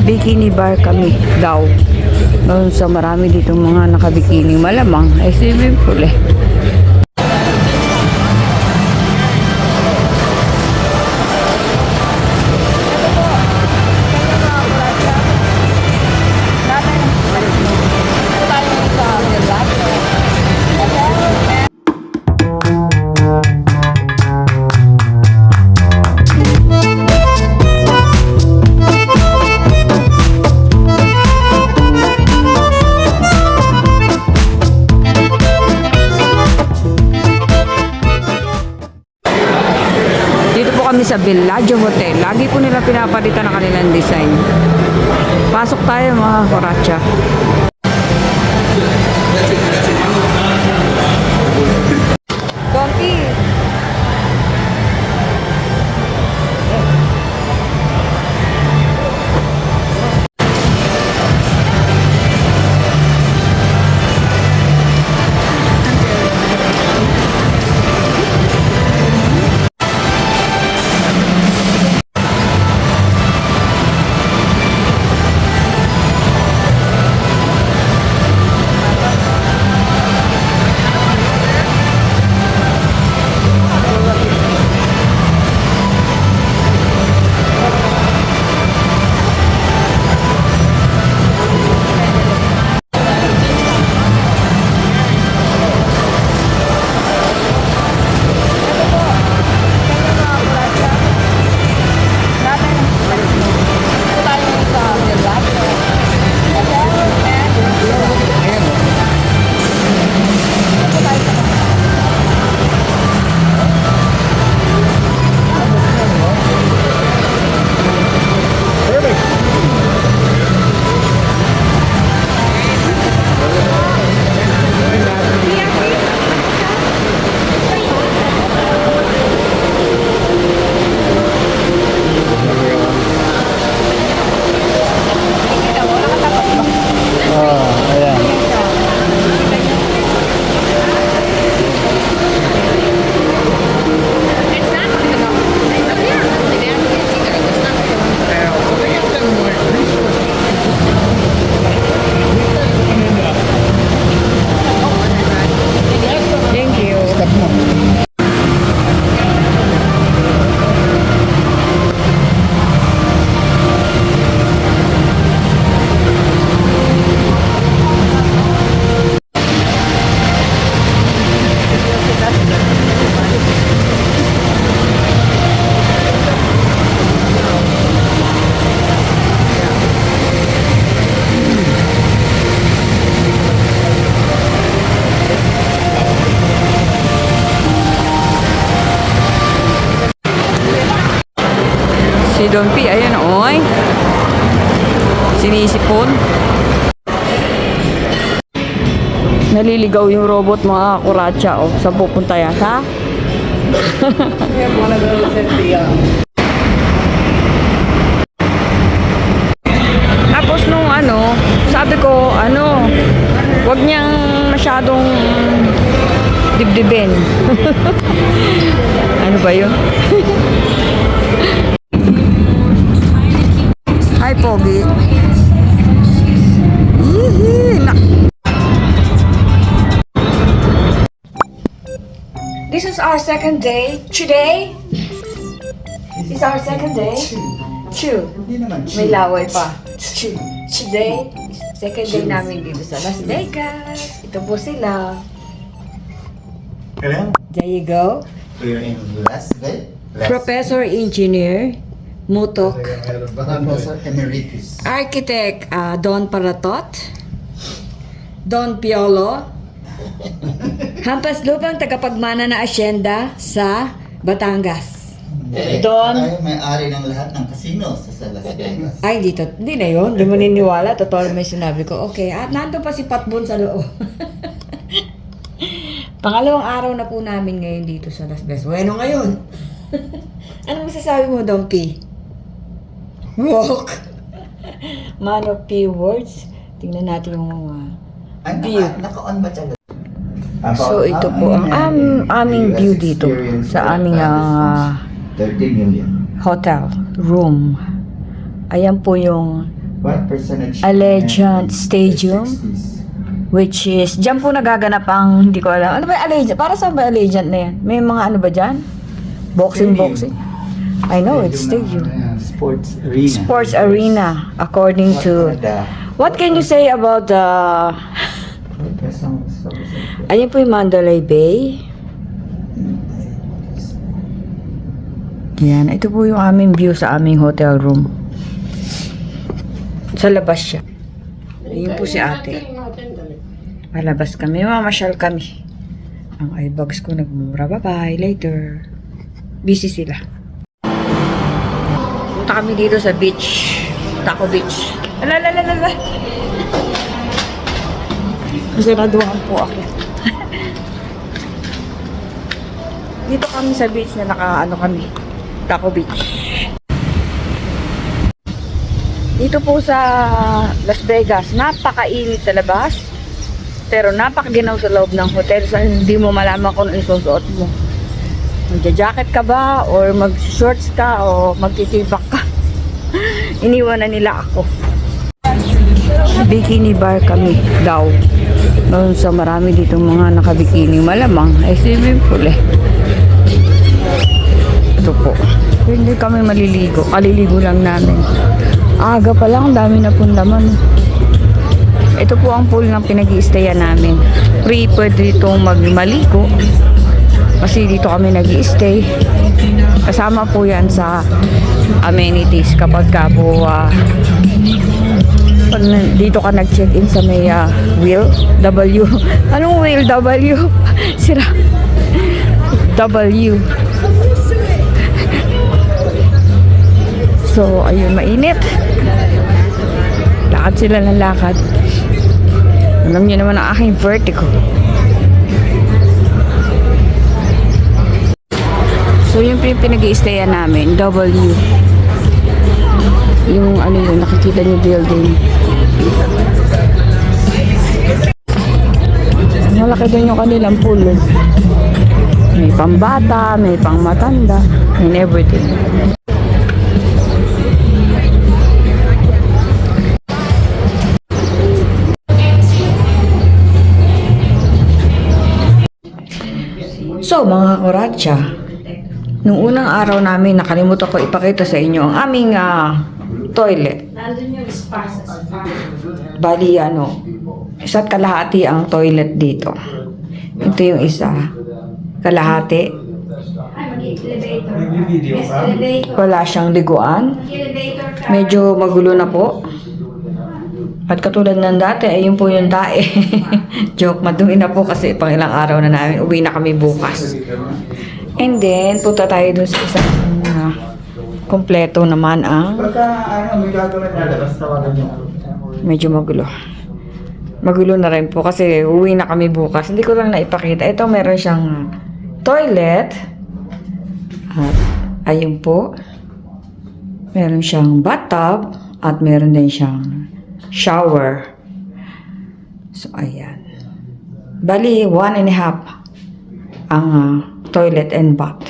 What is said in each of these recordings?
Bikini bar kami daw. Noon sa marami dito mga nakabikini. Malamang ay swimming pool eh. Kami sa Bellagio Hotel. Lagi po nila pinapalitan ng kanilang design. Pasok tayo mga koratsa. Donkey! Si Don P, ayan oy. Sinisipon. Naliligaw yung robot mga kuratsa. O, saan pupunta yan, ha? Tapos nung ano, sabi ko, wag niyang masyadong dibdibin. Ano ba yun? Hi, Pogi. This is our second day. Today is our second day. Two. May laway pa. Today, second day namin dito sa Las Vegas. Ito po sila. Hello? There you go. We're in Las Vegas. Professor Engineer Mutok. Professor Emeritus. Architect Don Paratot. Don Piolo. Hampas lupang tagapagmana na asyenda sa Batangas. Don. Tayo may-ari ng lahat ng casino sa Las Vegas. Ay, hindi na yun. Hindi mo niniwala. Totoo may sinabi ko. Okay, at nandun pa si Patbon sa loob. Pangalawang araw na po namin ngayon dito sa Las Vegas. Bueno, ngayon. Ano masasabi mo, Don P? Walk. Man of few words. Tingnan natin yung view. Naka-on ba siya? So, ito po ang aming view dito sa aming 30 million. hotel room. Ayan po yung What percentage? Allegiant Stadium. Which is, dyan po nagaganap ang, hindi ko alam. Ano ba yung Allegiant? Para saan ba yung Allegiant na yan? May mga ano ba dyan? Boxing. I know, it's stadium. Sports arena. Sports arena, according to... What can you say about the... Ayun po yung Mandalay Bay. Yan, ito po yung aming view sa aming hotel room. Sa labas siya. Ayun po si ate. Palabas kami, mamasyal kami. Ang eyebags ko nagmura. Bye-bye, later. Busy sila. Punta kami dito sa beach. Taco Beach. Alalalala. Masaraduhan po ako. Dito kami sa beach na nakaano kami. Taco Beach. Dito po sa Las Vegas, napakainit sa labas. Pero napakaginaw sa loob ng hotel. So hindi mo malaman kung ano isusuot mo. Magja-jacket ka ba? Or mag-shorts ka? O magtitibak ka? Iniwan na nila ako. Bikini bar kami daw. Noon sa marami dito mga nakabikini. Malamang ay swimming pool eh. Ito po. Hindi kami maliligo. Kaliligo lang namin. Aga pa lang, dami na pong laman. Ito po ang pool ng pinag-i-stayan namin. Free pwede ditong magmaligo. Kasi dito kami nag-i-stay. Kasama po yan sa amenities kapag ka po pag dito ka nag-check-in sa may wheel W. Anong wheel W? Sira. W. So, ayun, mainit. Lakad sila ng lakad. Alam niyo naman ang aking vertigo. So, yung pinag-i-stayan namin, W. Yung ano yun, nakikita niyo building. Malaki doon yung kanilang pool. May pambata, may pangmatanda, and everything. So mga kuratsa, nung unang araw namin nakalimutan ko ipakita sa inyo ang aming toilet. Bali isa't kalahati ang toilet dito. Ito yung isa, kalahati. Wala siyang liguan. Medyo magulo na po. At katulad ng dati, ayun po yung tae. Joke, madumi na po kasi pang ilang araw na namin. Uwi na kami bukas. And then, punta tayo dun sa isang kompleto naman ang... may gagawin na labas, tawagan niyo. Medyo magulo. Magulo na rin po kasi uwi na kami bukas. Hindi ko lang naipakita. Ito, meron siyang toilet. At ayun po. Meron siyang bathtub. At meron din siyang shower. So, ayan. Bali, 1.5 ang toilet and bath.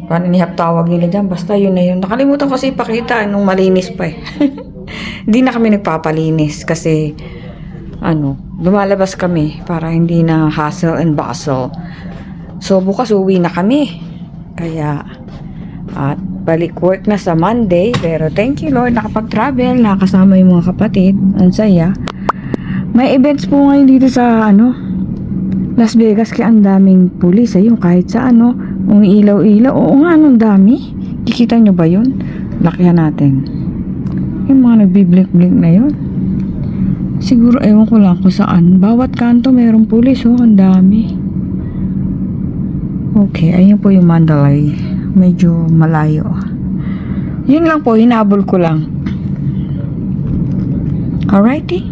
1.5 tawag nila dyan. Basta yun na yun. Nakalimutan kasi ipakita nung malinis pa eh. Hindi na kami nagpapalinis kasi lumalabas kami para hindi na hassle and bustle. So, bukas uwi na kami. Kaya, at balik work na sa Monday. Pero thank you Lord, nakapag-travel, nakasama yung mga kapatid. Ang saya. May events po ngayon dito sa Las Vegas, kaya ang daming pulis. Ayun, kahit sa umiilaw-ilaw. Oo nga, anong dami. Kikita nyo ba yun? Lakihan natin. Yung mga nagbiblink-blink na yun. Siguro, ewan ko lang kung saan. Bawat kanto mayroong pulis. Oh, ang dami. Okay, ayun po yung Mandalay. Medyo malayo. Yun lang po, hinabol ko lang. Alrighty.